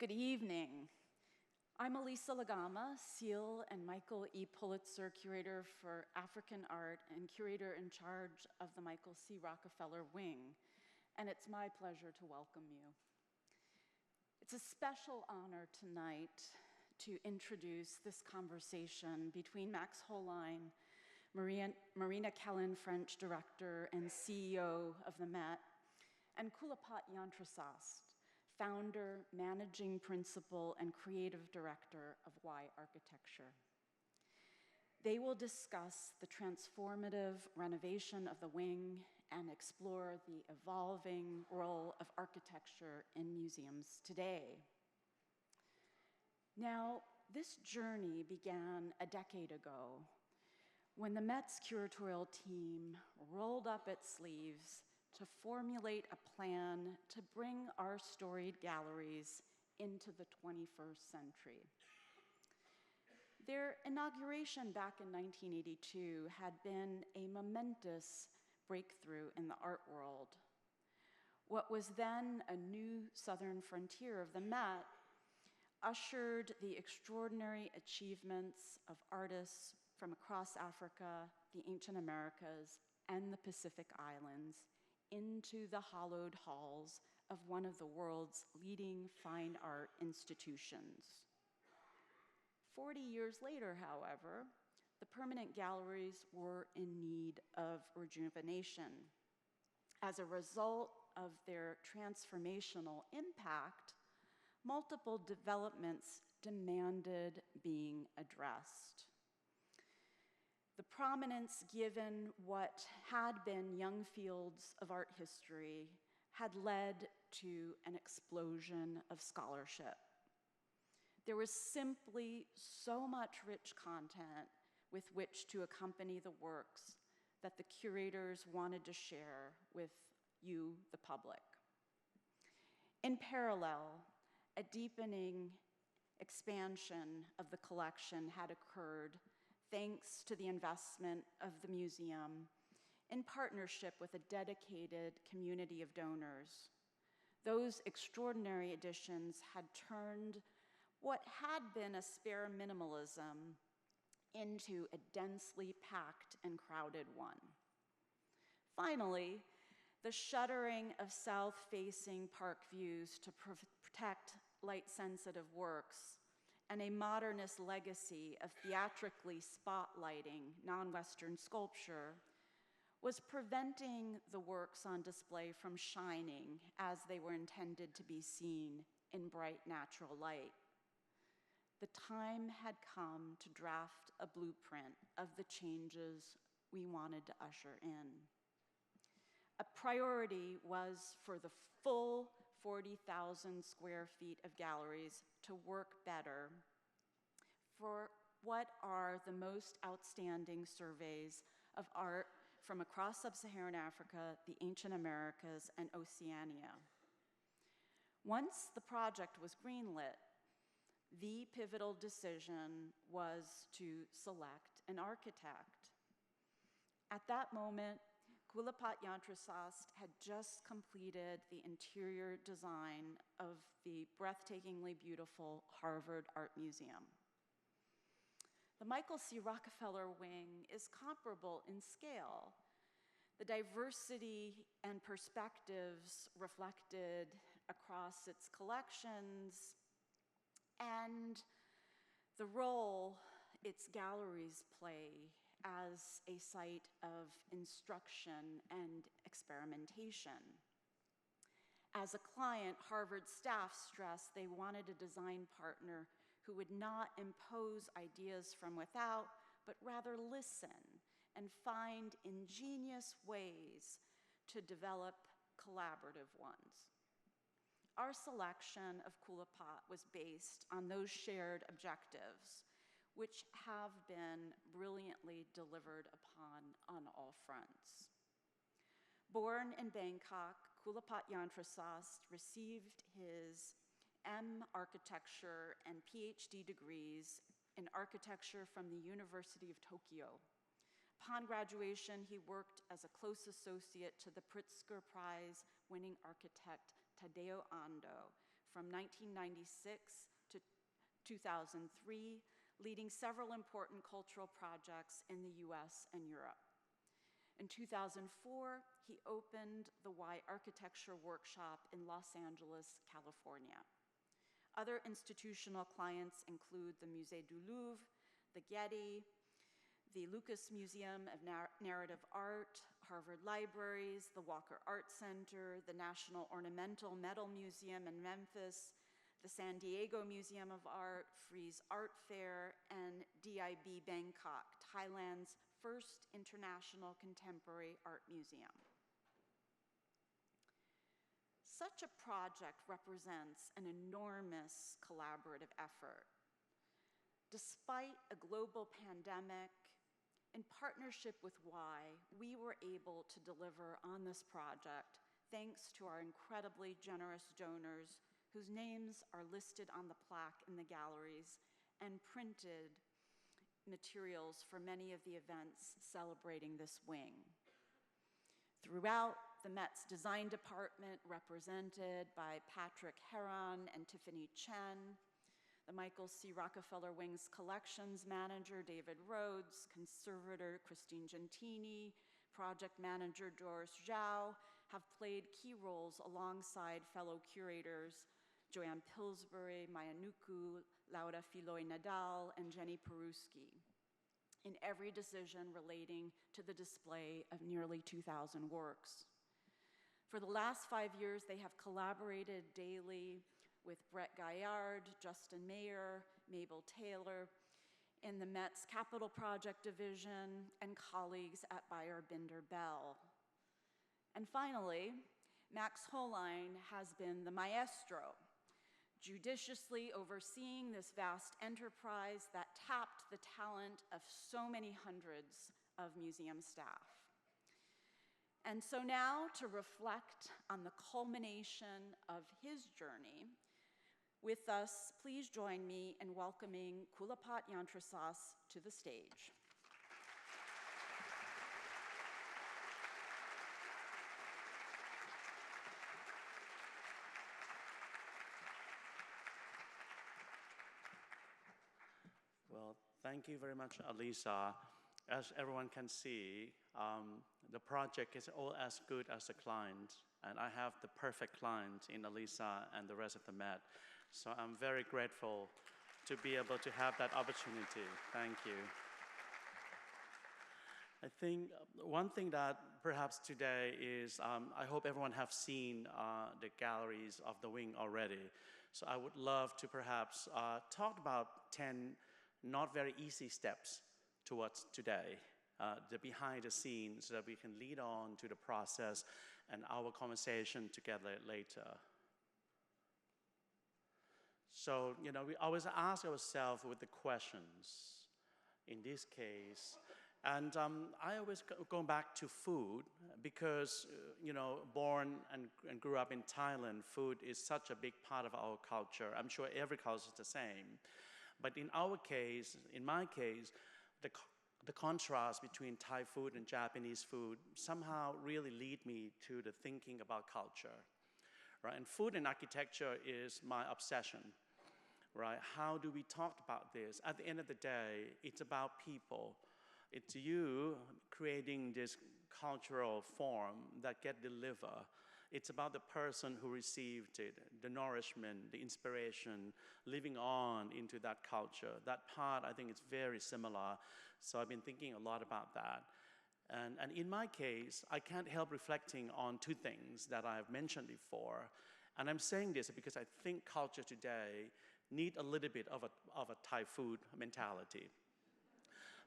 Good evening. I'm Elisa Lagama, Seal and Michael E. Pulitzer Curator for African Art and Curator in charge of the Michael C. Rockefeller Wing, and it's my pleasure to welcome you. It's a special honor tonight to introduce this conversation between Max Hollein, Marina Kellen, French director and CEO of the Met, and Kulapat Yantrasast, founder, managing principal, and creative director of Y Architecture. They will discuss the transformative renovation of the wing and explore the evolving role of architecture in museums today. Now, this journey began a decade ago when the Met's curatorial team rolled up its sleeves to formulate a plan to bring our storied galleries into the 21st century. Their inauguration back in 1982 had been a momentous breakthrough in the art world. What was then a new southern frontier of the Met ushered the extraordinary achievements of artists from across Africa, the ancient Americas, and the Pacific Islands into the hallowed halls of one of the world's leading fine art institutions. 40 years later, however, the permanent galleries were in need of rejuvenation. As a result of their transformational impact, multiple developments demanded being addressed. The prominence given what had been young fields of art history had led to an explosion of scholarship. There was simply so much rich content with which to accompany the works that the curators wanted to share with you, the public. In parallel, a deepening expansion of the collection had occurred thanks to the investment of the museum in partnership with a dedicated community of donors. Those extraordinary additions had turned what had been a spare minimalism into a densely packed and crowded one. Finally, the shuttering of south-facing park views to protect light-sensitive works and a modernist legacy of theatrically spotlighting non-Western sculpture was preventing the works on display from shining as they were intended to be seen in bright natural light. The time had come to draft a blueprint of the changes we wanted to usher in. A priority was for the full 40,000 square feet of galleries to work better for what are the most outstanding surveys of art from across sub-Saharan Africa, the ancient Americas, and Oceania. Once the project was greenlit, the pivotal decision was to select an architect. At that moment, Kulapat Yantrasast had just completed the interior design of the breathtakingly beautiful Harvard Art Museum. The Michael C. Rockefeller Wing is comparable in scale. The diversity and perspectives reflected across its collections and the role its galleries play as a site of instruction and experimentation. As a client, Harvard staff stressed they wanted a design partner who would not impose ideas from without, but rather listen and find ingenious ways to develop collaborative ones. Our selection of Kulapat was based on those shared objectives, which have been brilliantly delivered upon on all fronts. Born in Bangkok, Kulapat Yantrasast received his M. Architecture and PhD degrees in architecture from the University of Tokyo. Upon graduation, he worked as a close associate to the Pritzker Prize winning architect Tadao Ando from 1996 to 2003, leading several important cultural projects in the US and Europe. In 2004, he opened the Y Architecture Workshop in Los Angeles, California. Other institutional clients include the Musée du Louvre, the Getty, the Lucas Museum of Narrative Art, Harvard Libraries, the Walker Art Center, the National Ornamental Metal Museum in Memphis, the San Diego Museum of Art, Frieze Art Fair, and DIB Bangkok, Thailand's first international contemporary art museum. Such a project represents an enormous collaborative effort. Despite a global pandemic, in partnership with Y, we were able to deliver on this project thanks to our incredibly generous donors whose names are listed on the plaque in the galleries and printed materials for many of the events celebrating this wing. Throughout, the Met's design department, represented by Patrick Heron and Tiffany Chen, the Michael C. Rockefeller Wing's collections manager, David Rhodes, conservator Christine Gentini, project manager Doris Zhao, have played key roles alongside fellow curators Joanne Pillsbury, Maya Nuku, Laura Filoy Nadal, and Jenny Peruski in every decision relating to the display of nearly 2,000 works. For the last 5 years, they have collaborated daily with Brett Gaillard, Justin Mayer, Mabel Taylor in the Met's Capital Project Division, and colleagues at Bayer Binder Bell. And finally, Max Hollein has been the maestro, judiciously overseeing this vast enterprise that tapped the talent of so many hundreds of museum staff. And so now, to reflect on the culmination of his journey, with us, please join me in welcoming Kulapat Yantrasast to the stage. Well, thank you very much, Alisa. As everyone can see, the project is all as good as the client, and I have the perfect client in Alisa and the rest of the Met. So I'm very grateful to be able to have that opportunity. Thank you. I think one thing that perhaps today is, I hope everyone have seen the galleries of the wing already. So I would love to perhaps talk about 10 not very easy steps towards today, the behind the scenes, so that we can lead on to the process and our conversation together later. So, you know, we always ask ourselves with the questions, in this case, and I always go back to food because, you know, born and grew up in Thailand, food is such a big part of our culture. I'm sure every culture is the same. But in our case, in my case, the contrast between Thai food and Japanese food somehow really lead me to the thinking about culture, right? And food and architecture is my obsession, right? How do we talk about this? At the end of the day, it's about people. It's you creating this cultural form that get delivered. It's about the person who received it, the nourishment, the inspiration, living on into that culture. That part, I think, is very similar. So I've been thinking a lot about that. And in my case, I can't help reflecting on two things that I've mentioned before. And I'm saying this because I think culture today needs a little bit of a Thai food mentality.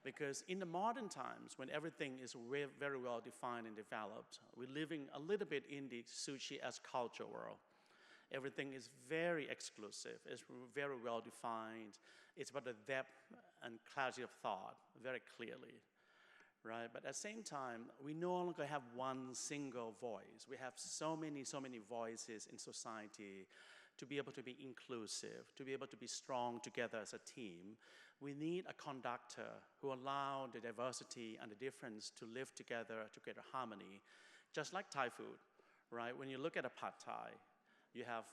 Because in the modern times, when everything is very well defined and developed, we're living a little bit in the sushi as culture world. Everything is very exclusive, it's very well defined. It's about the depth and clarity of thought very clearly, right? But at the same time, we no longer have one single voice. We have so many voices in society. To be able to be inclusive, to be able to be strong together as a team, we need a conductor who allows the diversity and the difference to live together to create a harmony. Just like Thai food, right? When you look at a pad Thai, You have,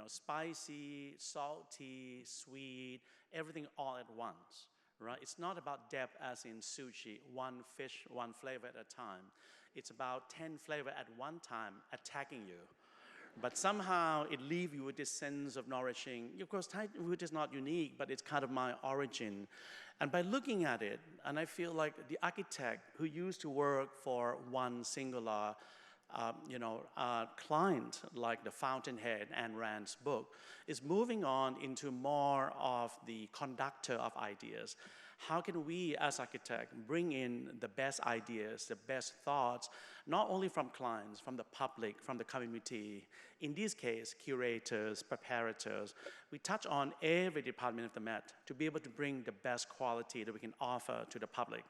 spicy, salty, sweet, everything all at once, right? It's not about depth as in sushi, one fish, one flavor at a time. It's about 10 flavors at one time attacking you. But somehow it leaves you with this sense of nourishing. Of course, Thai food is not unique, but it's kind of my origin. And by looking at it, and I feel like the architect who used to work for one singular client, like the Fountainhead and Rand's book, is moving on into more of the conductor of ideas. How can we as architects bring in the best ideas, the best thoughts, not only from clients, from the public, from the community, in this case, curators, preparators. We touch on every department of the Met to be able to bring the best quality that we can offer to the public.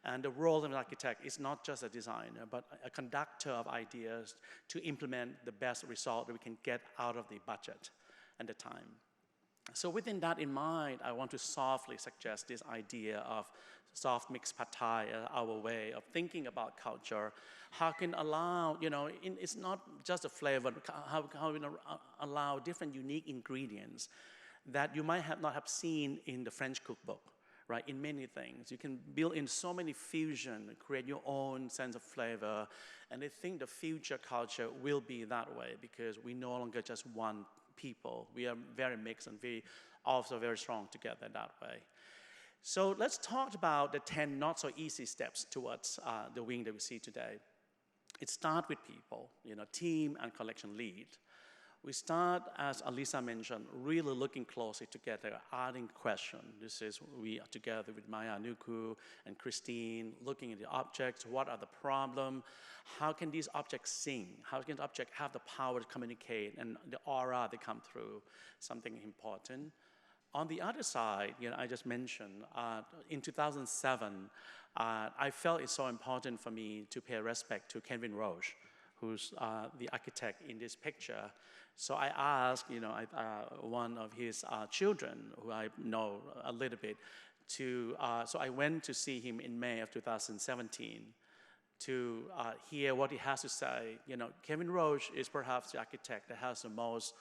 And the role of an architect is not just a designer, but a conductor of ideas to implement the best result that we can get out of the budget and the time. So within that in mind, I want to softly suggest this idea of soft mixed pad thai, our way of thinking about culture. How can allow, it's not just a flavor, how we allow different unique ingredients that you might not have seen in the French cookbook, right? In many things. You can build in so many fusion, create your own sense of flavor. And I think the future culture will be that way because we no longer just one people. We are very mixed and we also very strong together that way. So let's talk about the 10 not so easy steps towards the wing that we see today. It starts with people, team and collection lead. We start, as Alisa mentioned, really looking closely together, asking questions. This is, we are together with Maya Nuku and Christine, looking at the objects, what are the problems, how can these objects sing, how can the object have the power to communicate, and the aura they come through, something important. On the other side, I just mentioned, in 2007, I felt it's so important for me to pay respect to Kevin Roche, who's the architect in this picture. So I asked, one of his children, who I know a little bit, so I went to see him in May of 2017 to hear what he has to say. Kevin Roche is perhaps the architect that has the most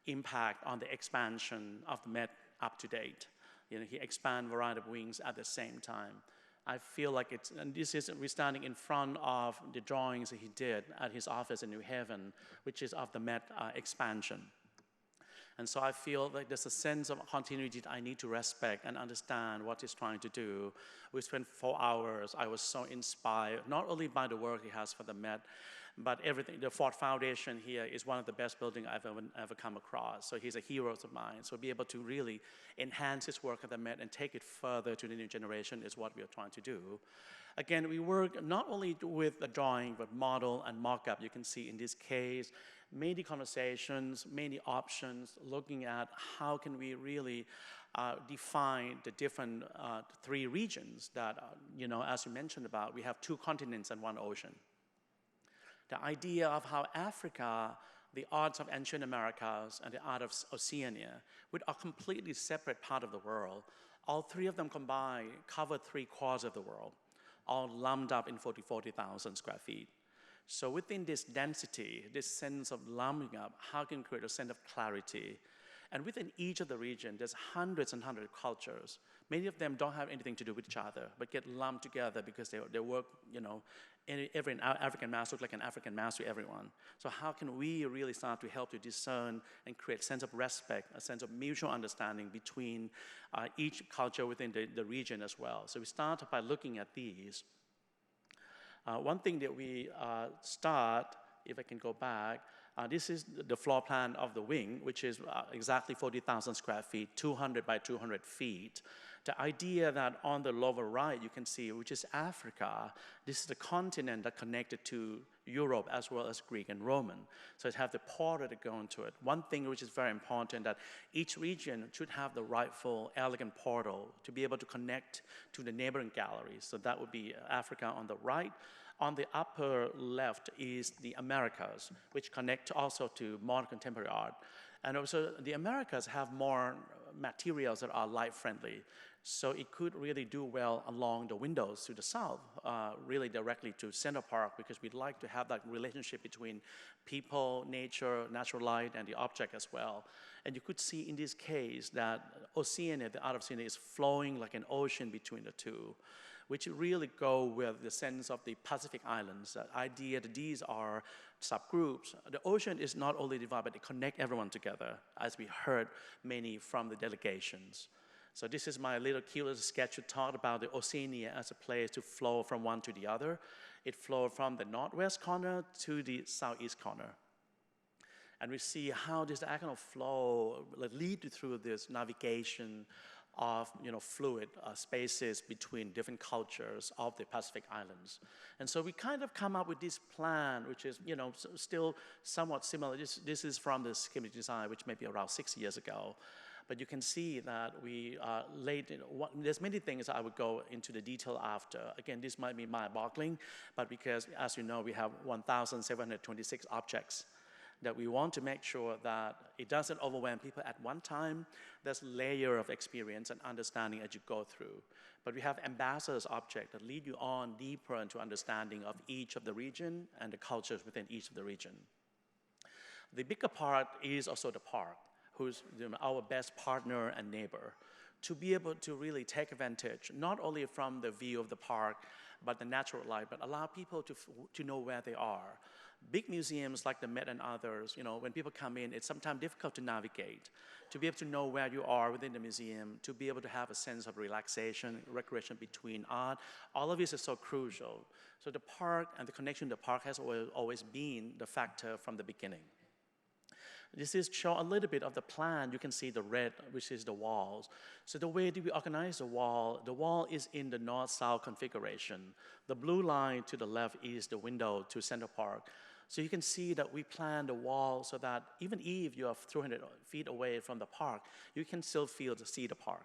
impact on the expansion of the Met up to date. He expanded a variety of wings at the same time. I feel like we're standing in front of the drawings that he did at his office in New Haven, which is of the Met expansion. And so I feel like there's a sense of continuity that I need to respect and understand what he's trying to do. We spent 4 hours. I was so inspired, not only by the work he has for the Met, but everything. The Ford Foundation here is one of the best buildings I've ever come across. So he's a hero of mine. So be able to really enhance his work at the Met and take it further to the new generation is what we are trying to do. Again, we work not only with the drawing, but model and mock-up. You can see in this case, many conversations, many options, looking at how can we really define the different 3 regions that, as you mentioned about, we have 2 continents and 1 ocean. The idea of how Africa, the arts of ancient Americas, and the art of Oceania, which are completely separate part of the world, all 3 of them combined cover 3/4 of the world, all lumped up in 40,000 square feet. So within this density, this sense of lumping up, how can we create a sense of clarity? And within each of the region, there's hundreds and hundreds of cultures. Many of them don't have anything to do with each other, but get lumped together because they work, every African mass looks like an African mass to everyone. So how can we really start to help to discern and create a sense of respect, a sense of mutual understanding between each culture within the region as well? So we start by looking at these. One thing that we start, if I can go back, this is the floor plan of the wing, which is exactly 40,000 square feet, 200 by 200 feet. The idea that on the lower right, you can see, which is Africa, this is the continent that connected to Europe as well as Greek and Roman. So it has the portal to go into it. One thing which is very important, that each region should have the rightful, elegant portal to be able to connect to the neighboring galleries. So that would be Africa on the right. On the upper left is the Americas, which connect also to modern contemporary art. And also the Americas have more materials that are light friendly. So it could really do well along the windows to the south, really directly to Central Park, because we'd like to have that relationship between people, nature, natural light, and the object as well. And you could see in this case that Oceania, the art of Oceania, is flowing like an ocean between the two, which really go with the sense of the Pacific Islands, that idea that these are subgroups. The ocean is not only divided, but they connect everyone together, as we heard many from the delegations. So this is my little cute little sketch to talk about the Oceania as a place to flow from one to the other. It flowed from the northwest corner to the southeast corner. And we see how this diagonal flow lead you through this navigation of fluid spaces between different cultures of the Pacific Islands. And so we kind of come up with this plan, which is still somewhat similar. This is from the schematic design, which may be around 6 years ago. But you can see that we there's many things I would go into the detail after. Again, this might be mind-boggling, but because, as you know, we have 1,726 objects that we want to make sure that it doesn't overwhelm people at one time. There's a layer of experience and understanding as you go through. But we have ambassadors objects that lead you on deeper into understanding of each of the region and the cultures within each of the region. The bigger part is also the park, who's our best partner and neighbor, to be able to really take advantage, not only from the view of the park, but the natural light, but allow people to know where they are. Big museums like the Met and others, when people come in, it's sometimes difficult to navigate, to be able to know where you are within the museum, to be able to have a sense of relaxation, recreation between art. All of this is so crucial. So the park and the connection to the park has always been the factor from the beginning. This is show a little bit of the plan. You can see the red, which is the walls. So the way that we organize the wall is in the north-south configuration. The blue line to the left is the window to Central Park. So you can see that we plan the wall so that even if you are 300 feet away from the park, you can still see the park.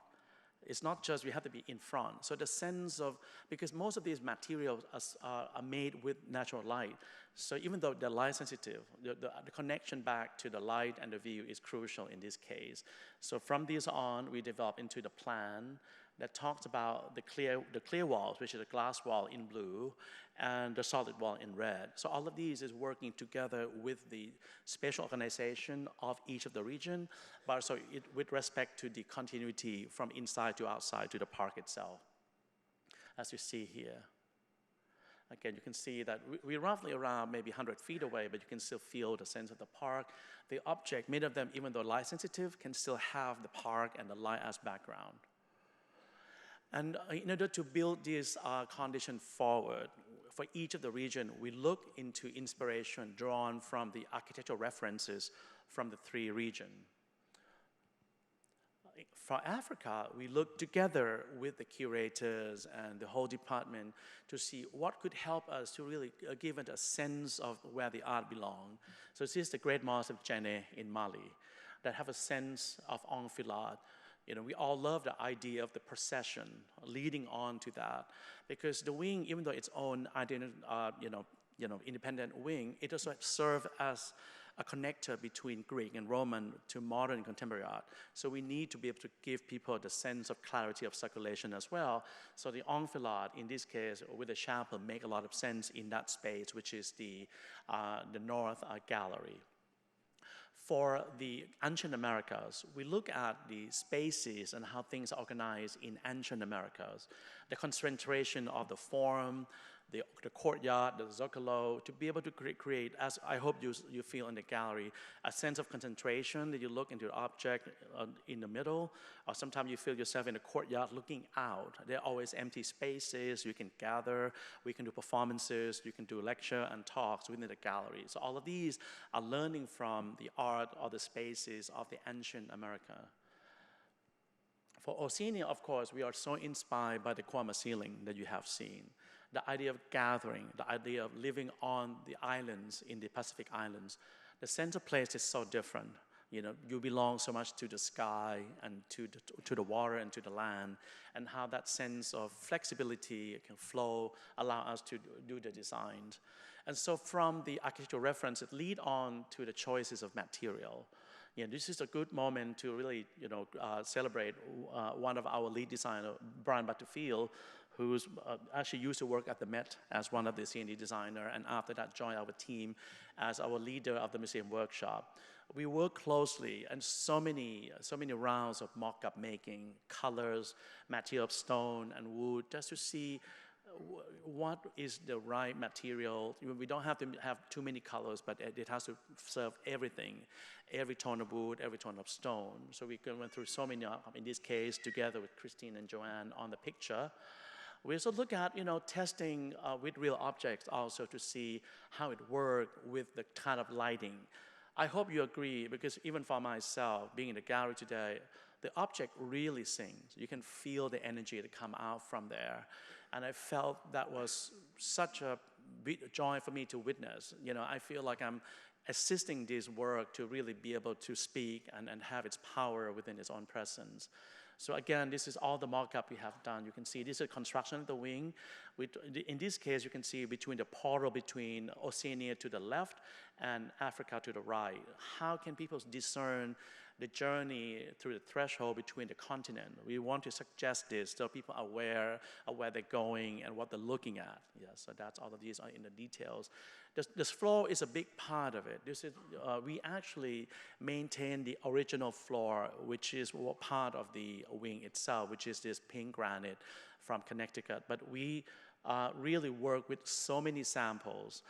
It's not just you have to be in front. So the sense of, because most of these materials are made with natural light, so even though they're light sensitive, the connection back to the light and the view is crucial in this case. So from this on, we develop into the plan that talks about the clear walls, which is a glass wall in blue, and the solid wall in red. So all of these is working together with the spatial organization of each of the region, but also with respect to the continuity from inside to outside to the park itself, as you see here. Again, you can see that we're roughly around maybe 100 feet away, but you can still feel the sense of the park. The object, many of them, even though light sensitive, can still have the park and the light as background. And in order to build this condition forward, for each of the region, we look into inspiration drawn from the architectural references from the three regions. For Africa, we look together with the curators and the whole department to see what could help us to really give it a sense of where the art belongs. So this is the Great Mosque of Djenné in Mali that have a sense of enfilade. We all love the idea of the procession leading on to that, because the wing, even though its own independent wing, it also serves as a connector between Greek and Roman to modern contemporary art. So we need to be able to give people the sense of clarity of circulation as well. So the enfilade, in this case, with the chapel, make a lot of sense in that space, which is the North Gallery. For the ancient Americas, we look at the spaces and how things are organized in ancient Americas. The concentration of the forum, the courtyard, the zocalo, to be able to create, as I hope you feel in the gallery, a sense of concentration that you look into the object in the middle, or sometimes you feel yourself in the courtyard looking out. There are always empty spaces, you can gather, we can do performances, you can do lecture and talks within the gallery. So all of these are learning from the art or the spaces of the ancient America. For Oceania, of course, we are so inspired by the Kwama ceiling that you have seen. The idea of gathering, the idea of living on the islands, in the Pacific Islands. The center place is so different. You belong so much to the sky and to the water and to the land, and how that sense of flexibility can flow, allow us to do the designs. And so from the architectural reference, it lead on to the choices of material. Yeah, this is a good moment to really, celebrate one of our lead designer, Brian Butterfield, who's actually used to work at the Met as one of the C&D designer, and after that joined our team as our leader of the museum workshop. We work closely, and so many rounds of mock-up making, colors, material of stone and wood, just to see what is the right material. We don't have to have too many colors, but it has to serve everything, every tone of wood, every tone of stone. So we went through so many, in this case, together with Christine and Joanne on the picture. We also look at, testing with real objects also to see how it worked with the kind of lighting. I hope you agree, because even for myself, being in the gallery today, the object really sings. You can feel the energy that come out from there. And I felt that was such a big joy for me to witness. I feel like I'm assisting this work to really be able to speak and have its power within its own presence. So again, this is all the mock-up we have done. You can see this is construction of the wing. In this case, you can see between the portal between Oceania to the left and Africa to the right. How can people discern the journey through the threshold between the continent? We want to suggest this so people are aware of where they're going and what they're looking at. Yeah, so that's all of these are in the details. This floor is a big part of it. We actually maintain the original floor, which is part of the wing itself, which is this pink granite from Connecticut. But we really work with so many samples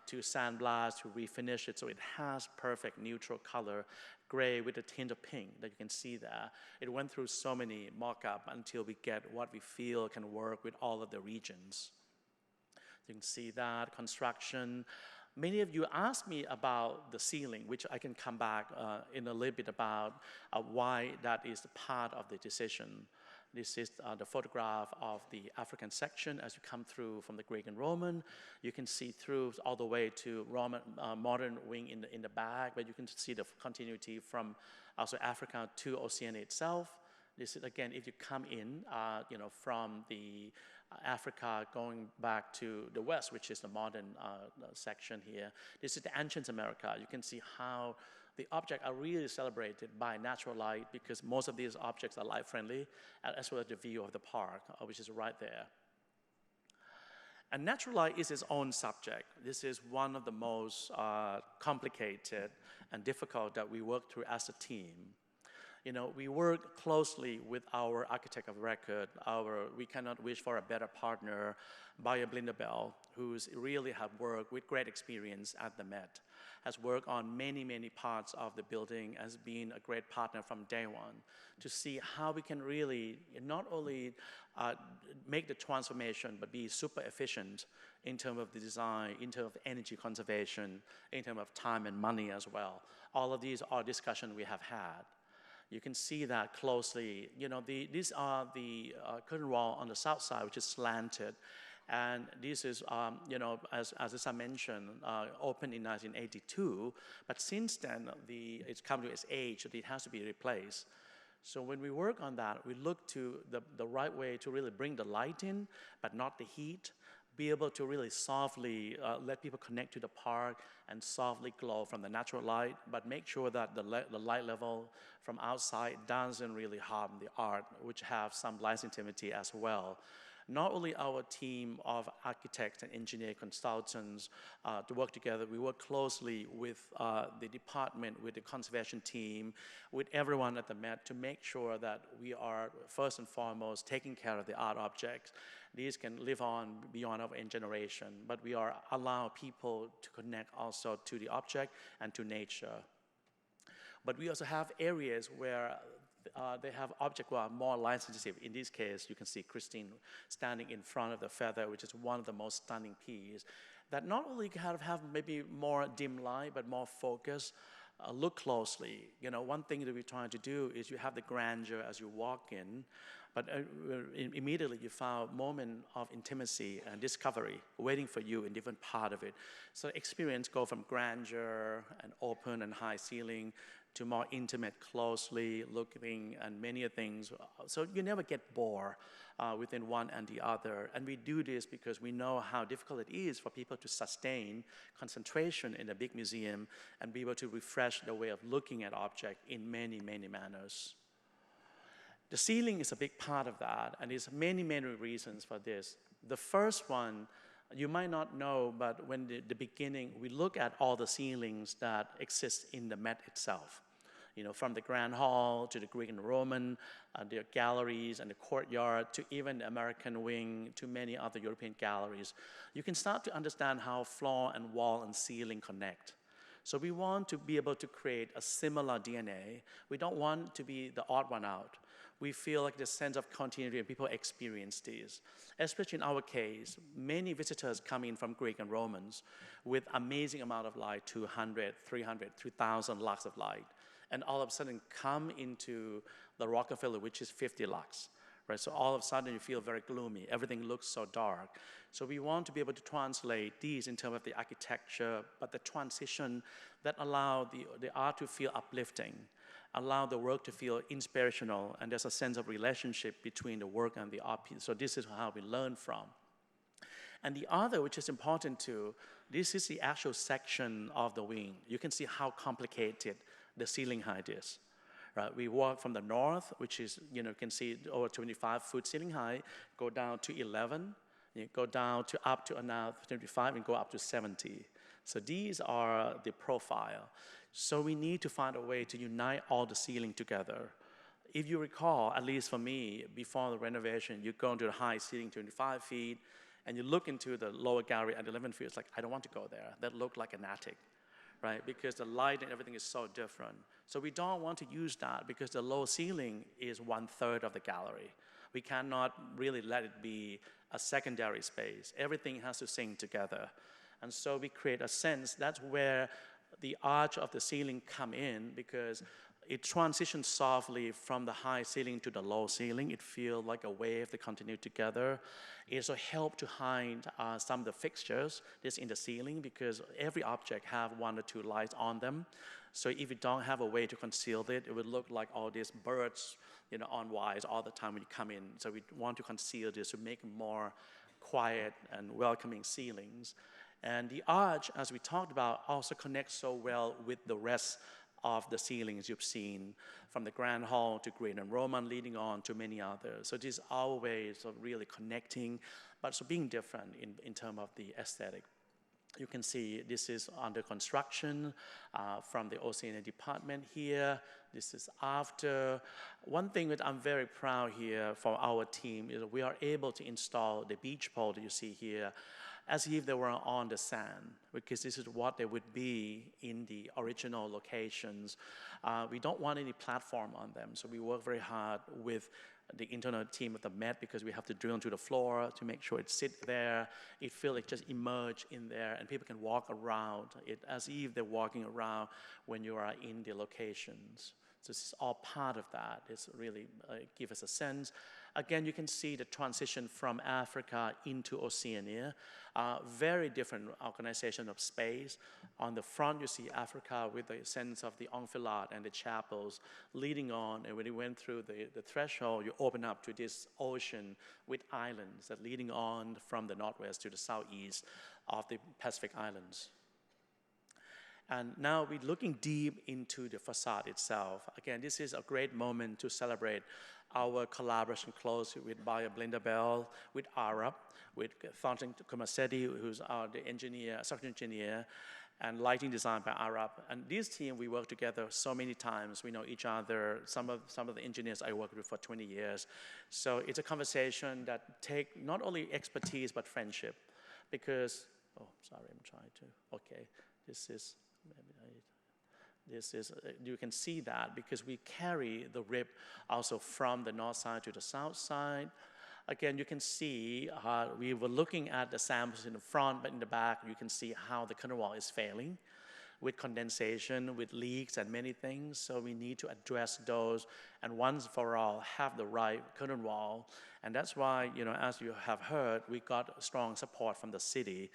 to sandblast, to refinish it so it has perfect neutral color, gray with a tint of pink that you can see there. It went through so many mock-up until we get what we feel can work with all of the regions. You can see that construction. Many of you asked me about the ceiling, which I can come back in a little bit about why that is part of the decision. This is the photograph of the African section as you come through from the Greek and Roman. You can see through all the way to Roman modern wing in the back, but you can see the continuity from also Africa to Oceania itself. This is, again, if you come in, from the Africa going back to the west, which is the modern section here. This is the ancient America. You can see how the objects are really celebrated by natural light, because most of these objects are light friendly, as well as the view of the park, which is right there. And natural light is its own subject. This is one of the most complicated and difficult that we work through as a team. We work closely with our architect of record. We cannot wish for a better partner, Bayer Blinderbell, who's really have worked with great experience at the Met, has worked on many, many parts of the building, has been a great partner from day one to see how we can really not only make the transformation, but be super efficient in terms of the design, in terms of energy conservation, in terms of time and money as well. All of these are discussions we have had. You can see that closely. These are the curtain wall on the south side, which is slanted. And this is, as I mentioned, opened in 1982. But since then, it's come to its age that it has to be replaced. So when we work on that, we look to the right way to really bring the light in, but not the heat. Be able to really softly let people connect to the park and softly glow from the natural light, but make sure that the light level from outside doesn't really harm the art, which have some light intimacy as well. Not only our team of architects and engineer consultants to work together, we work closely with the department, with the conservation team, with everyone at the Met to make sure that we are first and foremost taking care of the art objects. These can live on beyond our generation, but we are allow people to connect also to the object and to nature. But we also have areas where they have objects that are more light sensitive. In this case, you can see Christine standing in front of the feather, which is one of the most stunning pieces that not only kind of have maybe more dim light, but more focus. Look closely. One thing that we're trying to do is you have the grandeur as you walk in, but immediately you found a moment of intimacy and discovery waiting for you in different part of it. So experience go from grandeur and open and high ceiling to more intimate, closely looking, and many things. So you never get bored within one and the other. And we do this because we know how difficult it is for people to sustain concentration in a big museum and be able to refresh their way of looking at objects in many, many manners. The ceiling is a big part of that, and there's many, many reasons for this. The first one, you might not know, but when the beginning, we look at all the ceilings that exist in the Met itself. You know, from the Grand Hall to the Greek and Roman, the galleries and the courtyard, to even the American Wing, to many other European galleries. You can start to understand how floor and wall and ceiling connect. So we want to be able to create a similar DNA. We don't want to be the odd one out. We feel like this sense of continuity and people experience this. Especially in our case, many visitors come in from Greek and Romans with amazing amount of light, 200, 300, 3,000 lux of light, and all of a sudden come into the Rockefeller, which is 50 lux. Right? So all of a sudden you feel very gloomy. Everything looks so dark. So we want to be able to translate these in terms of the architecture, but the transition that allow the art to feel uplifting, allow the work to feel inspirational, and there's a sense of relationship between the work and the art piece. So this is how we learn from. And the other, which is important too, this is the actual section of the wing. You can see how complicated the ceiling height is. Right? We walk from the north, which is, you can see over 25-foot ceiling height, go down to 11, you go down to up to now 25 and go up to 70. So these are the profile. So we need to find a way to unite all the ceiling together. If you recall, at least for me, before the renovation, you go into the high ceiling, 25 feet, and you look into the lower gallery at 11 feet, it's like, I don't want to go there. That looked like an attic, right? Because the light and everything is so different. So we don't want to use that because the low ceiling is 1/3 of the gallery. We cannot really let it be a secondary space. Everything has to sing together. And so we create a sense, that's where the arch of the ceiling come in, because it transitions softly from the high ceiling to the low ceiling. It feels like a wave that continue together. It also helps to hide some of the fixtures that's in the ceiling, because every object have 1 or 2 lights on them. So if you don't have a way to conceal it, it would look like all these birds, on wires all the time when you come in. So we want to conceal this to make more quiet and welcoming ceilings. And the arch, as we talked about, also connects so well with the rest of the ceilings you've seen, from the Grand Hall to Greek and Roman, leading on to many others. So these are our ways of really connecting, but also being different in terms of the aesthetic. You can see this is under construction from the Oceania department here. This is after. One thing that I'm very proud here for our team is we are able to install the beach pole that you see here as if they were on the sand, because this is what they would be in the original locations. We don't want any platform on them, so we work very hard with the internal team of the Met, because we have to drill into the floor to make sure it sits there. It feels like just immerse in there, and people can walk around it as if they're walking around when you are in the locations. So this is all part of that. It's really give us a sense. Again, you can see the transition from Africa into Oceania. Very different organization of space. On the front, you see Africa with the sense of the enfilade and the chapels leading on. And when you went through the threshold, you open up to this ocean with islands that leading on from the northwest to the southeast of the Pacific Islands. And now we're looking deep into the facade itself. Again, this is a great moment to celebrate our collaboration closely with Bayer Blinderbell, with Arab, with Thornton Kumasetti, who's the engineer, structural engineer, and lighting design by Arab. And this team, we work together so many times. We know each other. Some of the engineers I worked with for 20 years. So it's a conversation that take not only expertise, but friendship. Because, oh, sorry, I'm trying to, okay, you can see that because we carry the rib also from the north side to the south side. Again, you can see we were looking at the samples in the front, but in the back, you can see how the curtain wall is failing. with condensation, with leaks and many things. So we need to address those and once for all have the right curtain wall. And that's why, as you have heard, we got strong support from the city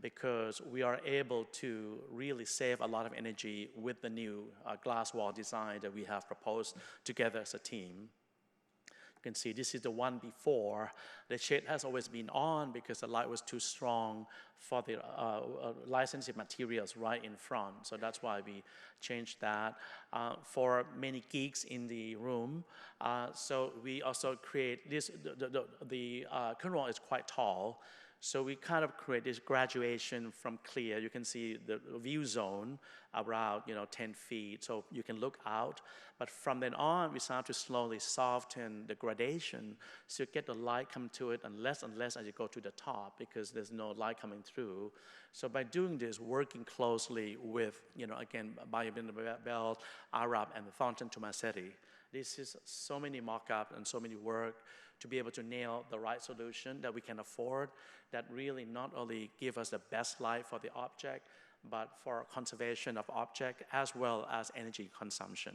because we are able to really save a lot of energy with the new glass wall design that we have proposed together as a team. You can see this is the one before. The shade has always been on because the light was too strong for the light-sensitive materials right in front. So that's why we changed that. For many geeks in the room, so we also create this, the curtain wall is quite tall. So we kind of create this graduation from clear. You can see the view zone around 10 feet, so you can look out. But from then on, we start to slowly soften the gradation, so you get the light come to it and less as you go to the top because there's no light coming through. So by doing this, working closely with, again, Bayou Bell, Arab, and Thornton Tomasetti, this is so many mock-ups and so many work to be able to nail the right solution that we can afford, that really not only give us the best light for the object, but for conservation of object as well as energy consumption.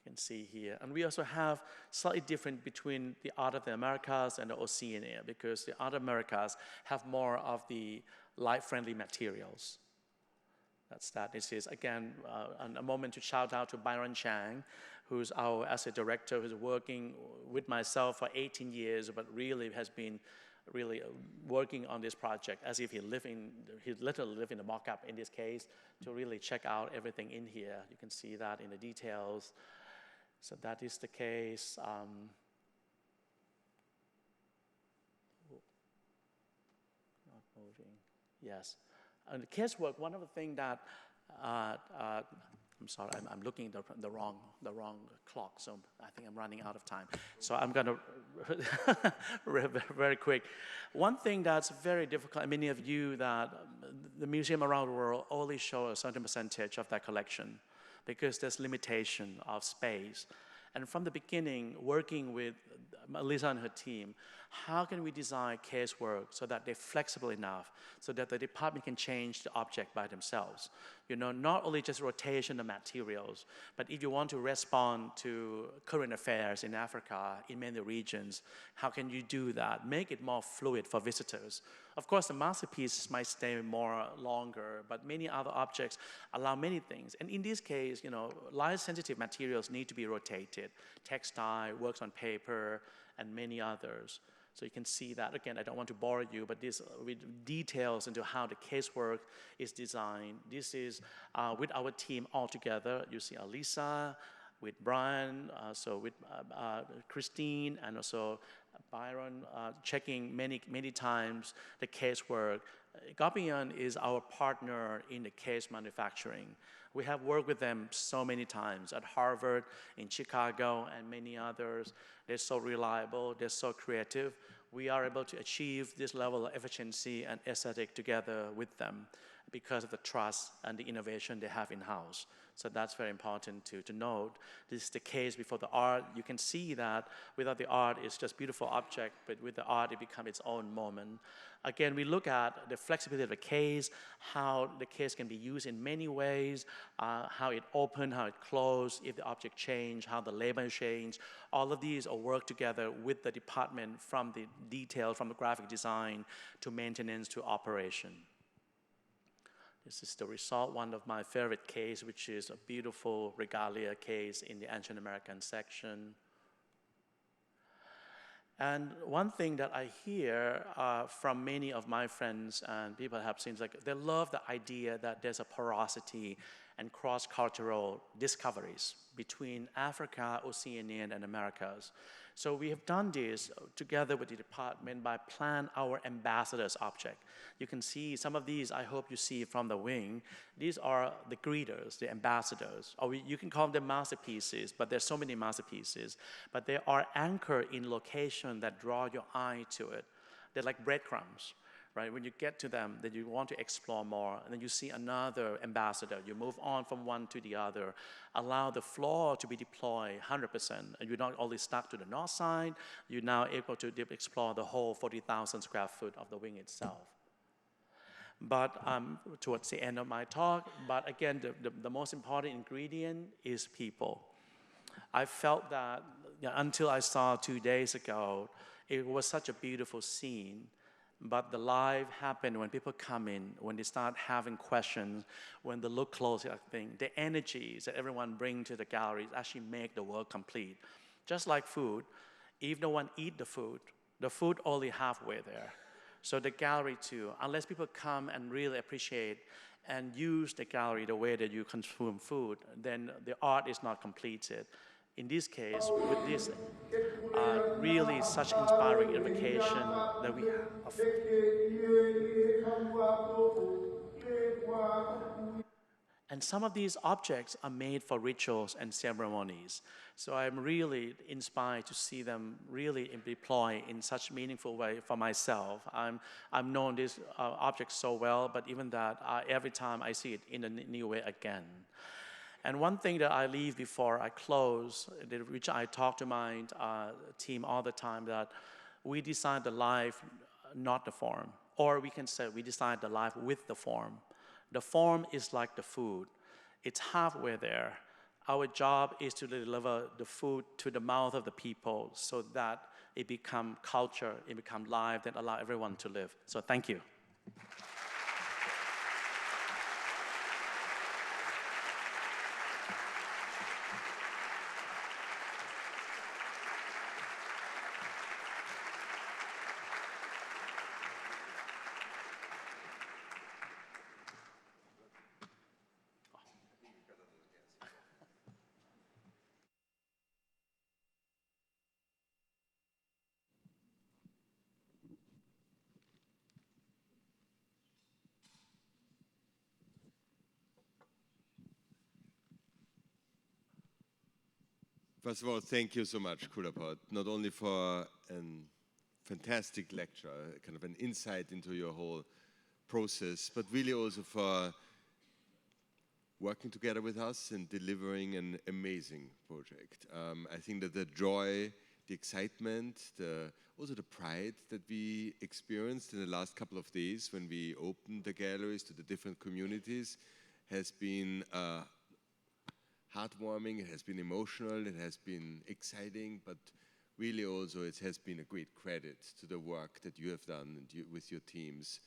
You can see here. And we also have slightly different between the Art of the Americas and the Oceania because the Art of Americas have more of the light-friendly materials. That's that. This is, again, a moment to shout out to Byron Chang, who's our asset director, who's working with myself for 18 years, but really has been working on this project as if he literally lived in the mock-up in this case to really check out everything in here. You can see that in the details. So that is the case. Not moving. Yes. And the casework, one of the things that I'm sorry, I'm looking at the wrong clock, so I think I'm running out of time. So I'm going to very quick. One thing that's very difficult, many of you that the museum around the world only show a certain percentage of their collection because there's limitation of space. And from the beginning, working with Melissa and her team, how can we design casework so that they're flexible enough so that the department can change the object by themselves? Not only just rotation of materials, but if you want to respond to current affairs in Africa, in many regions, how can you do that? Make it more fluid for visitors. Of course, the masterpieces might stay more longer, but many other objects allow many things. And in this case, light-sensitive materials need to be rotated. Textile, works on paper, and many others. So you can see that. Again, I don't want to bore you, but this with details into how the casework is designed. This is with our team all together. You see Alisa, with Brian, so with Christine, and also Byron, checking many times the casework. Gopian is our partner in the case manufacturing. We have worked with them so many times at Harvard, in Chicago, and many others. They're so reliable, they're so creative. We are able to achieve this level of efficiency and aesthetic together with them because of the trust and the innovation they have in-house. So that's very important to note. This is the case before the art. You can see that without the art, it's just beautiful object, but with the art, it becomes its own moment. Again, we look at the flexibility of the case, how the case can be used in many ways, how it opened, how it closed, if the object changed, how the label changed. All of these all work together with the department from the detail, from the graphic design to maintenance to operation. This is the result, one of my favorite case, which is a beautiful regalia case in the Ancient American section. And one thing that I hear from many of my friends and people have seen, like they love the idea that there's a porosity and cross-cultural discoveries between Africa, Oceania, and Americas. So we have done this together with the department by plan our ambassadors object. You can see some of these, I hope you see from the wing. These are the greeters, the ambassadors, or you can call them masterpieces, but there's so many masterpieces. But they are anchored in location that draw your eye to it. They're like breadcrumbs. Right? When you get to them, then you want to explore more, and then you see another ambassador. You move on from one to the other. Allow the floor to be deployed 100%. And you're not only stuck to the north side, you're now able to explore the whole 40,000 square foot of the wing itself. But towards the end of my talk, but again, the most important ingredient is people. I felt that until I saw 2 days ago, it was such a beautiful scene. But the life happened when people come in, when they start having questions, when they look closely at things. The energies that everyone brings to the galleries actually make the work complete. Just like food, if no one eat the food only halfway there. So the gallery too, unless people come and really appreciate and use the gallery the way that you consume food, then the art is not completed. In this case, with this really such inspiring invocation that we have. And some of these objects are made for rituals and ceremonies. So I'm really inspired to see them really deployed in such meaningful way for myself. I've known these objects so well, but even that, every time I see it in a new way again. And one thing that I leave before I close, which I talk to my team all the time, that we design the life, not the form. Or we can say we design the life with the form. The form is like the food. It's halfway there. Our job is to deliver the food to the mouth of the people so that it becomes culture, it becomes life that allow everyone to live. So thank you. First of all, thank you so much, Kulapat, not only for a fantastic lecture, kind of an insight into your whole process, but really also for working together with us and delivering an amazing project. I think that the joy, the excitement, also the pride that we experienced in the last couple of days when we opened the galleries to the different communities has been heartwarming, it has been emotional, it has been exciting, but really also it has been a great credit to the work that you have done and with your teams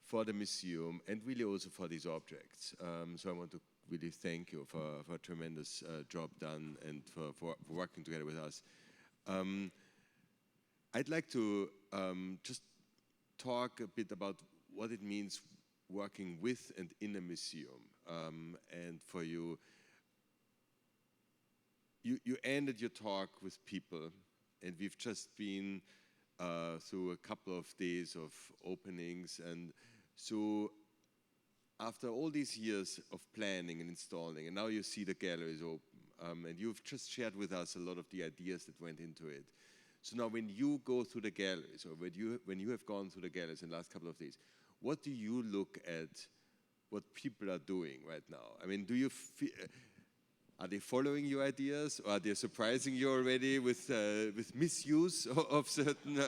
for the museum and really also for these objects. So I want to really thank you for a tremendous job done and for working together with us. I'd like to just talk a bit about what it means working with and in a museum. And for you, you ended your talk with people, and we've just been through a couple of days of openings, and so after all these years of planning and installing, and now you see the galleries open, and you've just shared with us a lot of the ideas that went into it. So now when you go through the galleries, or when you have gone through the galleries in the last couple of days, what do you look at what people are doing right now? I mean, do you feel, are they following your ideas, or are they surprising you already with misuse of certain,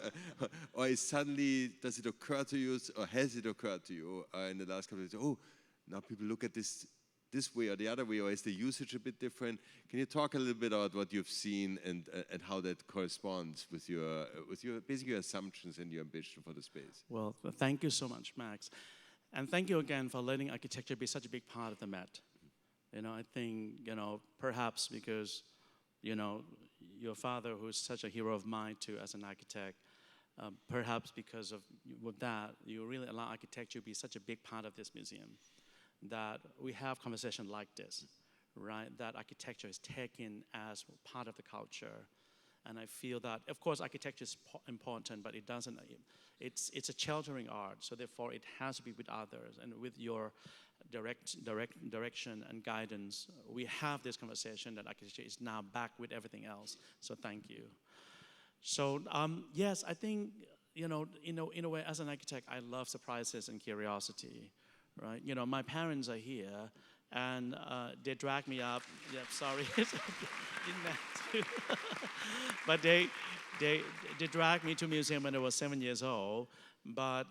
or is suddenly, does it occur to you, or has it occurred to you in the last couple of days, oh, now people look at this way or the other way, or is the usage a bit different? Can you talk a little bit about what you've seen and how that corresponds with your basically your assumptions and your ambition for the space? Well, thank you so much, Max. And thank you again for letting architecture be such a big part of the Met. You know, I think, perhaps because, your father, who's such a hero of mine too as an architect, perhaps because of with that, you really allow architecture to be such a big part of this museum, that we have conversation like this, right? That architecture is taken as part of the culture. And I feel that, of course, architecture is important, but it doesn't, it's a sheltering art, so therefore it has to be with others. And with your direction and guidance, we have this conversation that architecture is now back with everything else. So thank you. So yes, I think, in a way, as an architect, I love surprises and curiosity, right? My parents are here, And they dragged me up. Yeah, sorry, didn't meant to. But they dragged me to museum when I was 7 years old. But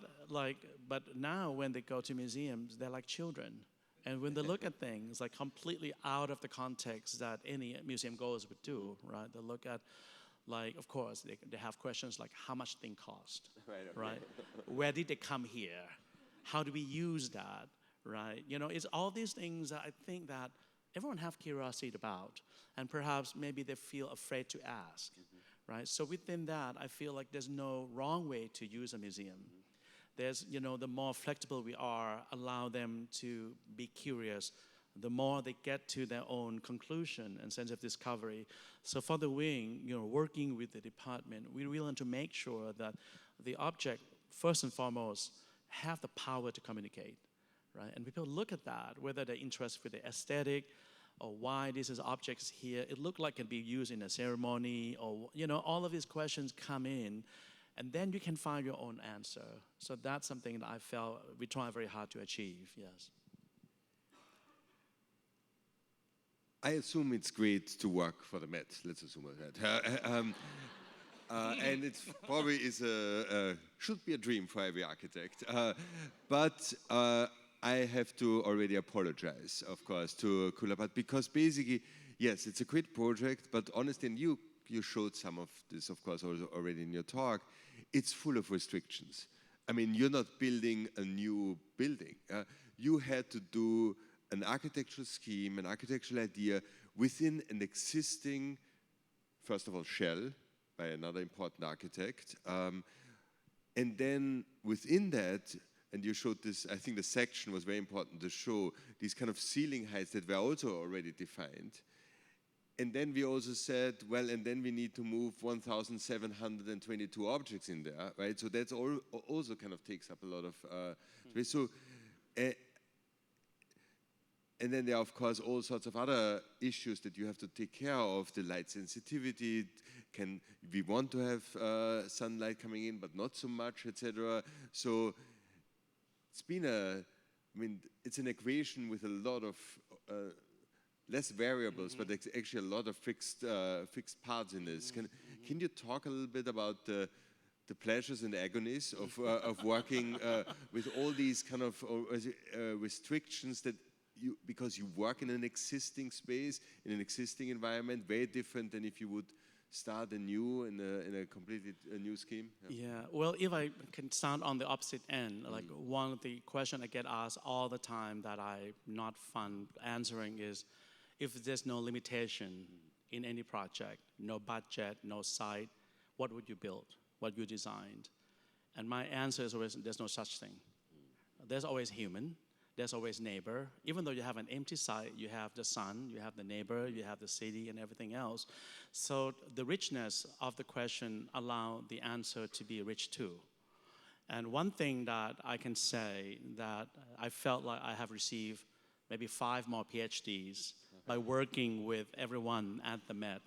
now when they go to museums, they're like children. And when they look at things like completely out of the context that any museum goers would do, right? They look at, like, of course, they have questions like how much thing cost, right? Where did they come here? How do we use that, right? You know, it's all these things that I think that everyone have curiosity about, and perhaps maybe they feel afraid to ask, right? So within that, I feel like there's no wrong way to use a museum. There's, you know, the more flexible we are, allow them to be curious, the more they get to their own conclusion and sense of discovery. So for the wing, you know, working with the department, we really want to make sure that the object, first and foremost, have the power to communicate, right? And people look at that, whether they're interested with the aesthetic or why this is objects here. It looked like it can be used in a ceremony, or, you know, all of these questions come in, and then you can find your own answer. So that's something that I felt we try very hard to achieve, yes. I assume it's great to work for the Met. Let's assume that. And it's probably should be a dream for every architect. But I have to already apologize, of course, to Kulapat, because basically, yes, it's a great project, but honestly, and you showed some of this, of course, also already in your talk, it's full of restrictions. I mean, you're not building a new building. You had to do an architectural scheme, an architectural idea within an existing, first of all, shell by another important architect. And then within that, and you showed this, I think the section was very important to show these kind of ceiling heights that were also already defined. And then we also said, well, and then we need to move 1,722 objects in there, right? So that's also kind of takes up a lot of space. So, and then there are, of course, all sorts of other issues that you have to take care of, the light sensitivity. We want to have sunlight coming in, but not so much, etc. So it's been it's an equation with a lot of less variables, but it's actually a lot of fixed parts in this. Can you talk a little bit about the pleasures and agonies of working with all these kind of restrictions that because you work in an existing space, in an existing environment, very different than if you would start anew in a completely new scheme? Yeah, well, if I can start on the opposite end, like one of the questions I get asked all the time that I'm not fun answering is, if there's no limitation in any project, no budget, no site, what would you build? What you designed? And my answer is always, there's no such thing. There's always human, there's always neighbor. Even though you have an empty site, you have the sun, you have the neighbor, you have the city and everything else. So the richness of the question allow the answer to be rich too. And one thing that I can say that I felt like I have received maybe 5 more PhDs by working with everyone at the Met.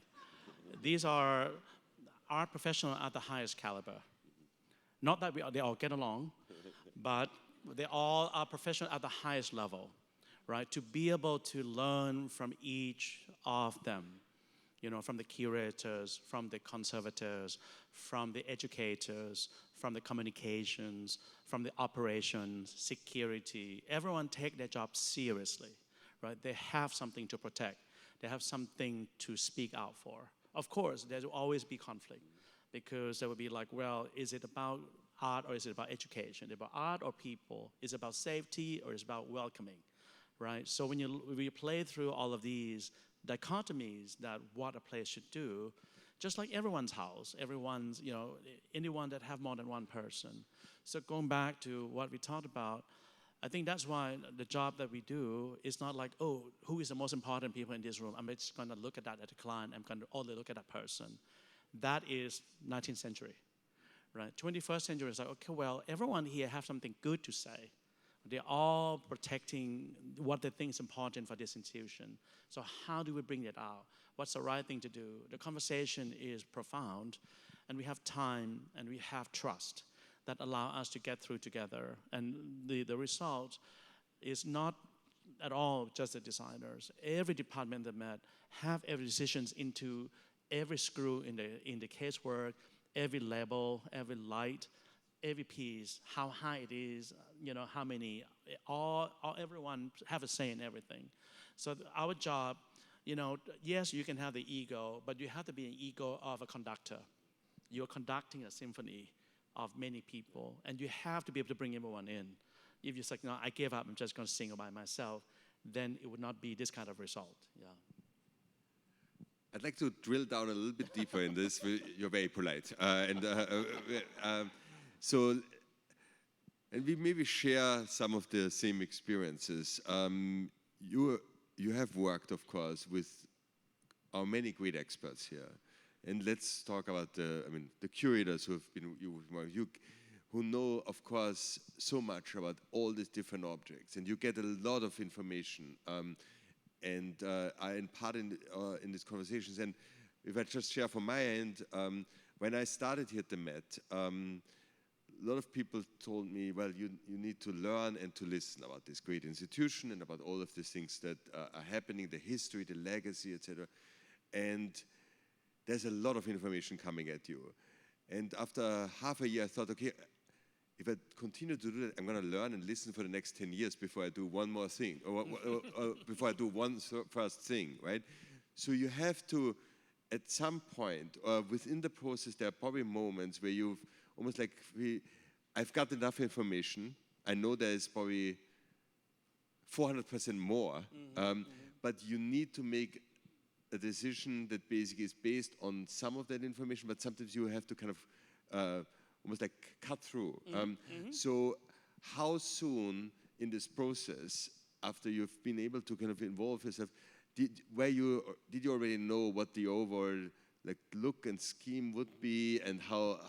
These are art professionals at the highest caliber. Not that they all get along, but they all are professionals at the highest level, right? To be able to learn from each of them, you know, from the curators, from the conservators, from the educators, from the communications, from the operations, security. Everyone take their job seriously, right? They have something to protect. They have something to speak out for. Of course, there will always be conflict because there will be like, well, is it about art or is it about education? Is it about art or people? Is it about safety or is it about welcoming, right? So when you play through all of these dichotomies that what a place should do, just like everyone's house, everyone's, you know, anyone that have more than one person. So going back to what we talked about, I think that's why the job that we do is not like, oh, who is the most important people in this room? I'm just going to look at that at a client. I'm going to only look at that person. That is 19th century, right? 21st century is like, okay, well, everyone here have something good to say. They're all protecting what they think is important for this institution. So how do we bring it out? What's the right thing to do? The conversation is profound, and we have time, and we have trust that allow us to get through together. And the result is not at all just the designers. Every department that met have every decisions into every screw in the casework, every label, every light, every piece, how high it is, how many, everyone have a say in everything. So our job, yes, you can have the ego, but you have to be an ego of a conductor. You're conducting a symphony of many people, and you have to be able to bring everyone in. If you're like, no, I gave up, I'm just going to sing by myself, then it would not be this kind of result. Yeah. I'd like to drill down a little bit deeper in this. You're very polite. And we maybe share some of the same experiences. You have worked, of course, with our many great experts here. And let's talk about the curators who have been, who know, of course, so much about all these different objects. And you get a lot of information. And I impart in these conversations. And if I just share from my end, when I started here at the Met, a lot of people told me, well, you need to learn and to listen about this great institution and about all of these things that are happening, the history, the legacy, etc. And there's a lot of information coming at you. And after half a year, I thought, okay, if I continue to do that, I'm going to learn and listen for the next 10 years before I do one more thing, or before I do one first thing, right? So you have to, at some point, or within the process, there are probably moments where you've almost like, I've got enough information. I know there is probably 400% more, but you need to make a decision that basically is based on some of that information, but sometimes you have to kind of almost like cut through. So how soon in this process, after you've been able to kind of involve yourself, did you already know what the overall like look and scheme would be, and how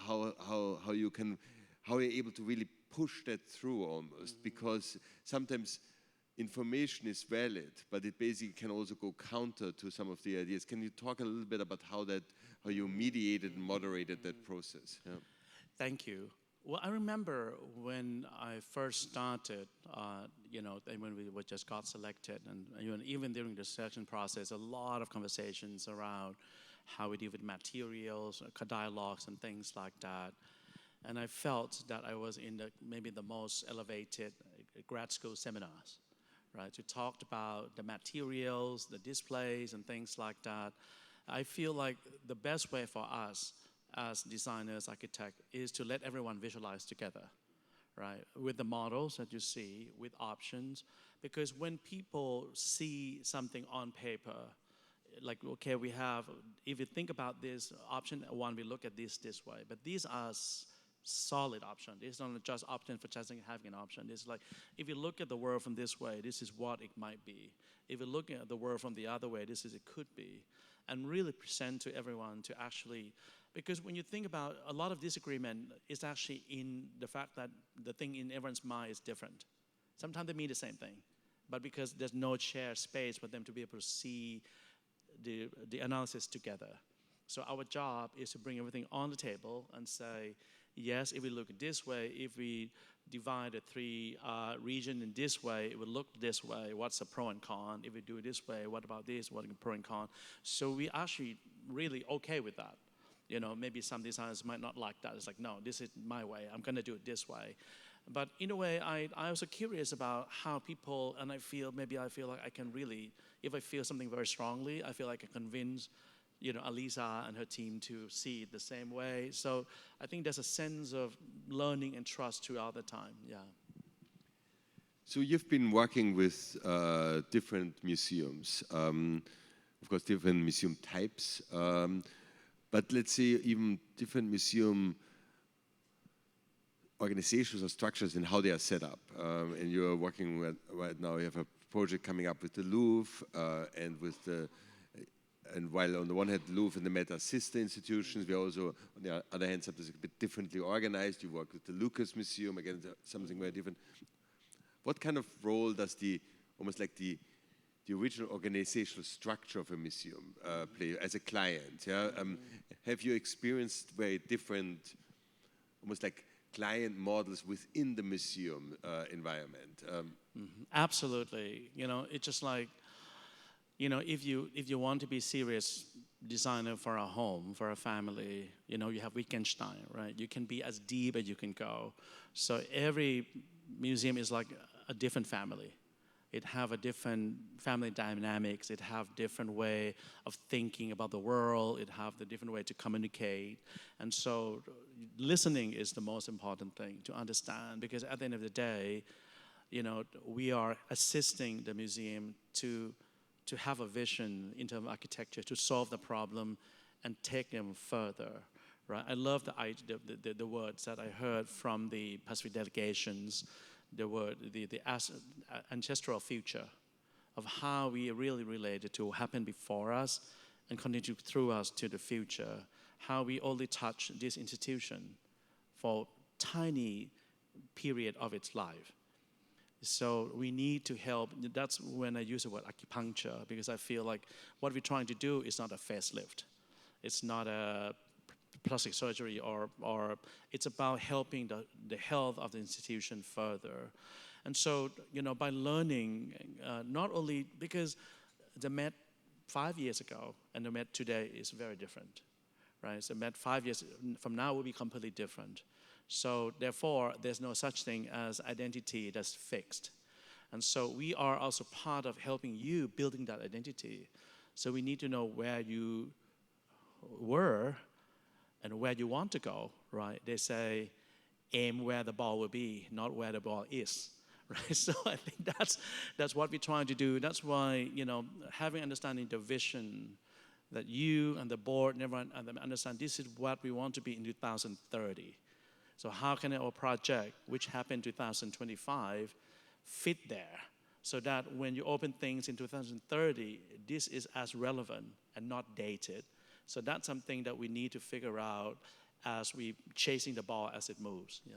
you're able to really push that through almost? Because sometimes information is valid, but it basically can also go counter to some of the ideas. Can you talk a little bit about how you mediated and moderated that process? Yeah. Thank you. Well, I remember when I first started, when we just got selected, and even during the selection process, a lot of conversations around how we deal with materials, dialogues, and things like that. And I felt that I was in maybe the most elevated grad school seminars, right? To talk about the materials, the displays, and things like that. I feel like the best way for us as designers, architects, is to let everyone visualize together, right? With the models that you see, with options. Because when people see something on paper, like, okay, if you think about this option one, we look at this way. But these are solid options. It's not just option for just having an option. It's like, if you look at the world from this way, this is what it might be. If you're looking at the world from the other way, this is it could be. And really present to everyone to actually, because when you think about a lot of disagreement is actually in the fact that the thing in everyone's mind is different. Sometimes they mean the same thing, but because there's no shared space for them to be able to see the analysis together. So our job is to bring everything on the table and say, yes, if we look at this way, if we divide the three region in this way, it would look this way. What's the pro and con? If we do it this way, what about this? What are the pro and con? So we actually really okay with that. Maybe some designers might not like that. It's like, no, this is my way. I'm going to do it this way. But in a way, I was curious about how people, and I feel like I can really, if I feel something very strongly, I feel like I can convince Alisa and her team to see it the same way. So I think there's a sense of learning and trust throughout the time, yeah. So you've been working with different museums, of course, different museum types, but let's say even different museum organizations or structures and how they are set up. And you're working right now, you have a project coming up with the Louvre and while on the one hand, Louvre and the Met are sister institutions, we also, on the other hand, sometimes a bit differently organized. You work with the Lucas Museum, again, something very different. What kind of role does almost like the original organizational structure of a museum play as a client? Yeah? Have you experienced very different, almost like client models within the museum environment. Absolutely. It's just like, if you want to be serious designer for a home, for a family, you have Wittgenstein, right? You can be as deep as you can go. So every museum is like a different family. It have a different family dynamics. It have different way of thinking about the world. It have the different way to communicate. And so listening is the most important thing to understand, because at the end of the day, we are assisting the museum to have a vision in terms of architecture, to solve the problem and take them further, right? I love the words that I heard from the Pacific delegations, the ancestral future of how we really related to what happened before us and continue through us to the future, how we only touch this institution for tiny period of its life. So we need to help. That's when I use the word acupuncture, because I feel like what we're trying to do is not a facelift. It's not a plastic surgery, or it's about helping the health of the institution further. And so, by learning, not only because the Met 5 years ago and the Met today is very different, right? So Met 5 years from now will be completely different. So therefore, there's no such thing as identity that's fixed. And so we are also part of helping you building that identity. So we need to know where you were and where you want to go, right? They say, aim where the ball will be, not where the ball is, right? So I think that's what we're trying to do. That's why, having understanding the vision that you and the board and everyone understand this is what we want to be in 2030. So how can our project, which happened in 2025, fit there? So that when you open things in 2030, this is as relevant and not dated. So that's something that we need to figure out as we chasing the ball as it moves. Yeah.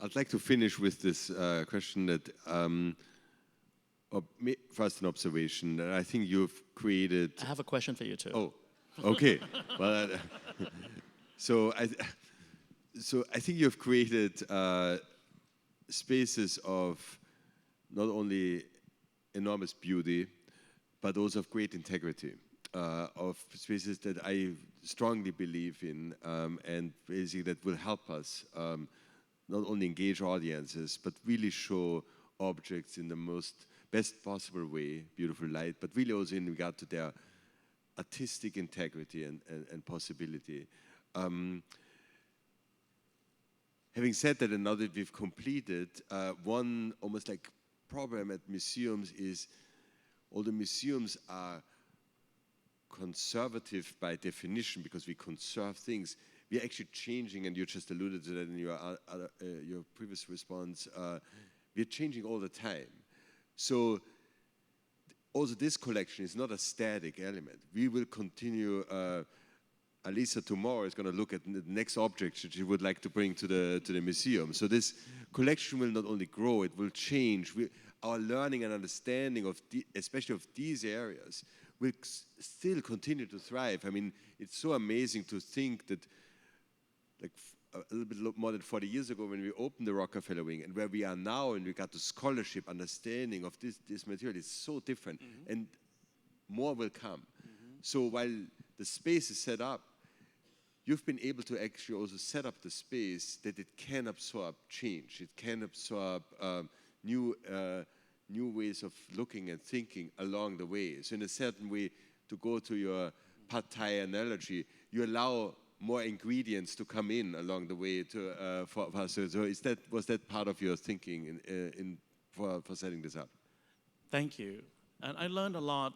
I'd like to finish with this question that, first an observation, that I think you've created. I have a question for you too. Oh, okay. Well, so I think you've created spaces of not only enormous beauty, but also of great integrity, of spaces that I strongly believe in, and basically that will help us not only engage audiences, but really show objects in the best possible way, beautiful light, but really also in regard to their artistic integrity and possibility. Having said that, and now that we've completed, one almost like problem at museums is all the museums are conservative by definition because we conserve things. We're actually changing, and you just alluded to that in your previous response, we're changing all the time. So also this collection is not a static element. We will continue. Alisa tomorrow is going to look at the next object that she would like to bring to the museum. So this collection will not only grow, it will change. Our learning and understanding of especially of these areas will still continue to thrive. I mean, it's so amazing to think that like a little bit more than 40 years ago when we opened the Rockefeller Wing and where we are now in regard to scholarship, understanding of this material is so different, and more will come. So while the space is set up, you've been able to actually also set up the space that it can absorb change. It can absorb new ways of looking and thinking along the way. So in a certain way, to go to your pad thai analogy, you allow more ingredients to come in along the way for us. So was that part of your thinking for setting this up? Thank you. And I learned a lot,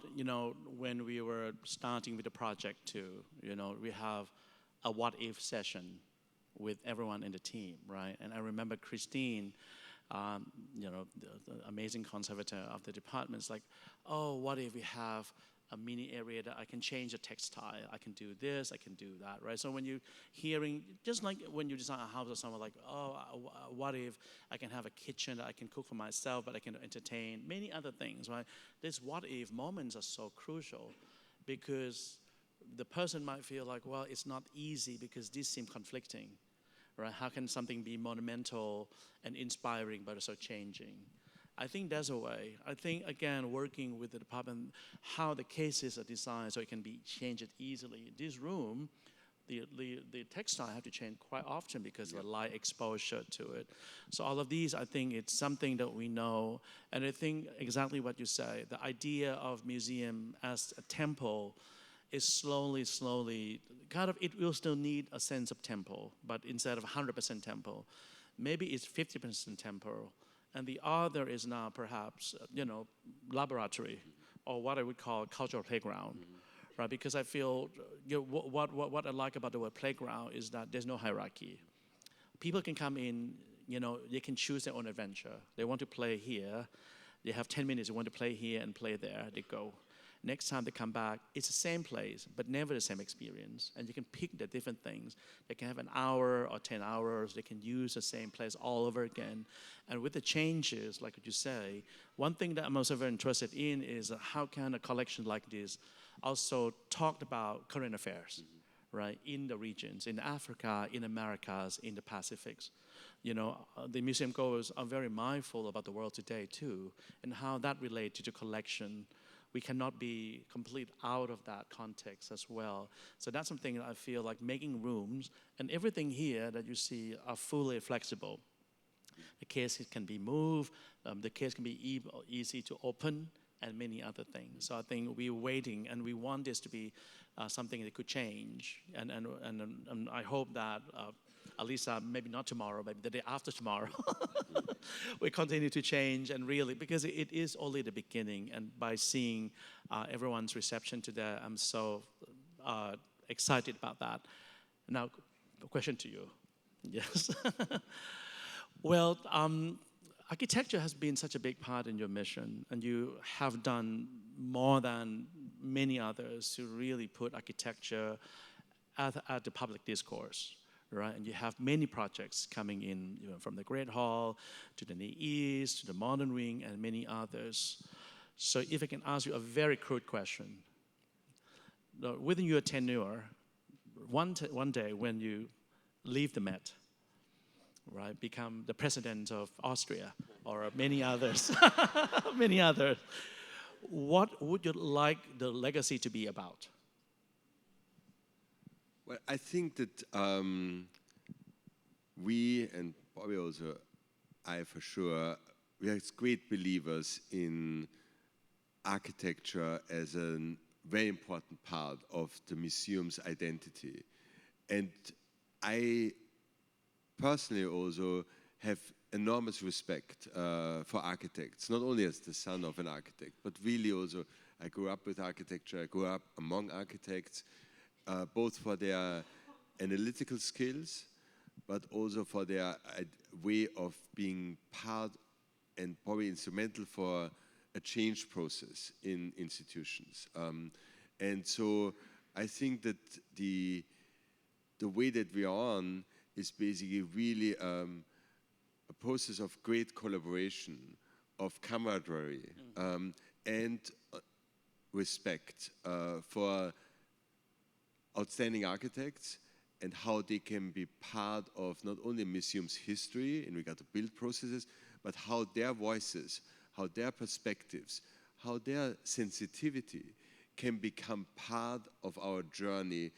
when we were starting with the project too. We have a what-if session with everyone in the team, right? And I remember Christine, the amazing conservator of the department, is like, oh, what if we have a mini area that I can change the textile, I can do this, I can do that, right? So when you're hearing, just like when you design a house or something like, oh, what if I can have a kitchen that I can cook for myself, but I can entertain, many other things, right? These what if moments are so crucial because the person might feel like, well, it's not easy because these seem conflicting. right? How can something be monumental and inspiring but also changing? I think there's a way. I think, again, working with the department, how the cases are designed so it can be changed easily. This room, the textile have to change quite often because of the light exposure to it. So all of these, I think it's something that we know. And I think exactly what you say, the idea of museum as a temple is slowly, kind of, it will still need a sense of temple, but instead of 100% temple, maybe it's 50% temple. And the other is now perhaps, laboratory, or what I would call cultural playground, right? Because I feel, what I like about the word playground is that there's no hierarchy. People can come in, they can choose their own adventure. They want to play here, they have 10 minutes, they want to play here and play there, they go. Next time they come back, it's the same place, but never the same experience. And you can pick the different things. They can have an hour or 10 hours. They can use the same place all over again. And with the changes, like what you say, one thing that I'm also very interested in is how can a collection like this also talk about current affairs, right, in the regions, in Africa, in Americas, in the Pacifics. The museum goers are very mindful about the world today too, and how that relates to collection. We cannot be complete out of that context as well. So that's something that I feel like making rooms, and everything here that you see are fully flexible. The cases can be moved, the case can be easy to open, and many other things. So I think we're waiting, and we want this to be something that could change. And I hope that at least maybe not tomorrow, maybe the day after tomorrow, we continue to change, and really, because it is only the beginning. And by seeing everyone's reception today, I'm so excited about that. Now, a question to you. Yes. Well, architecture has been such a big part in your mission, and you have done more than many others to really put architecture at the public discourse. Right, and you have many projects coming in, from the Great Hall to the Near East to the Modern Wing and many others. So if I can ask you a very crude question, within your tenure, one day when you leave the Met, right, become the president of Austria or many others, what would you like the legacy to be about? Well, I think that we, and probably also I for sure, we are great believers in architecture as a very important part of the museum's identity. And I personally also have enormous respect for architects, not only as the son of an architect, but really also I grew up with architecture, I grew up among architects, both for their analytical skills, but also for their way of being part and probably instrumental for a change process in institutions. And so I think that the way that we are on is basically really a process of great collaboration, of camaraderie, and respect for outstanding architects and how they can be part of not only a museum's history in regard to build processes, but how their voices, how their perspectives, how their sensitivity can become part of our journey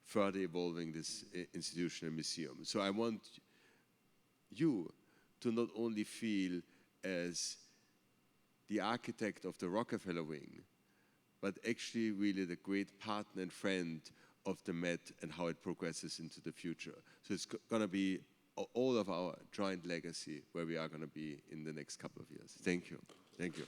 further evolving this institutional museum. So I want you to not only feel as the architect of the Rockefeller Wing, but actually really the great partner and friend of the Met and how it progresses into the future. So it's going to be all of our joint legacy where we are going to be in the next couple of years. Thank you. Thank you.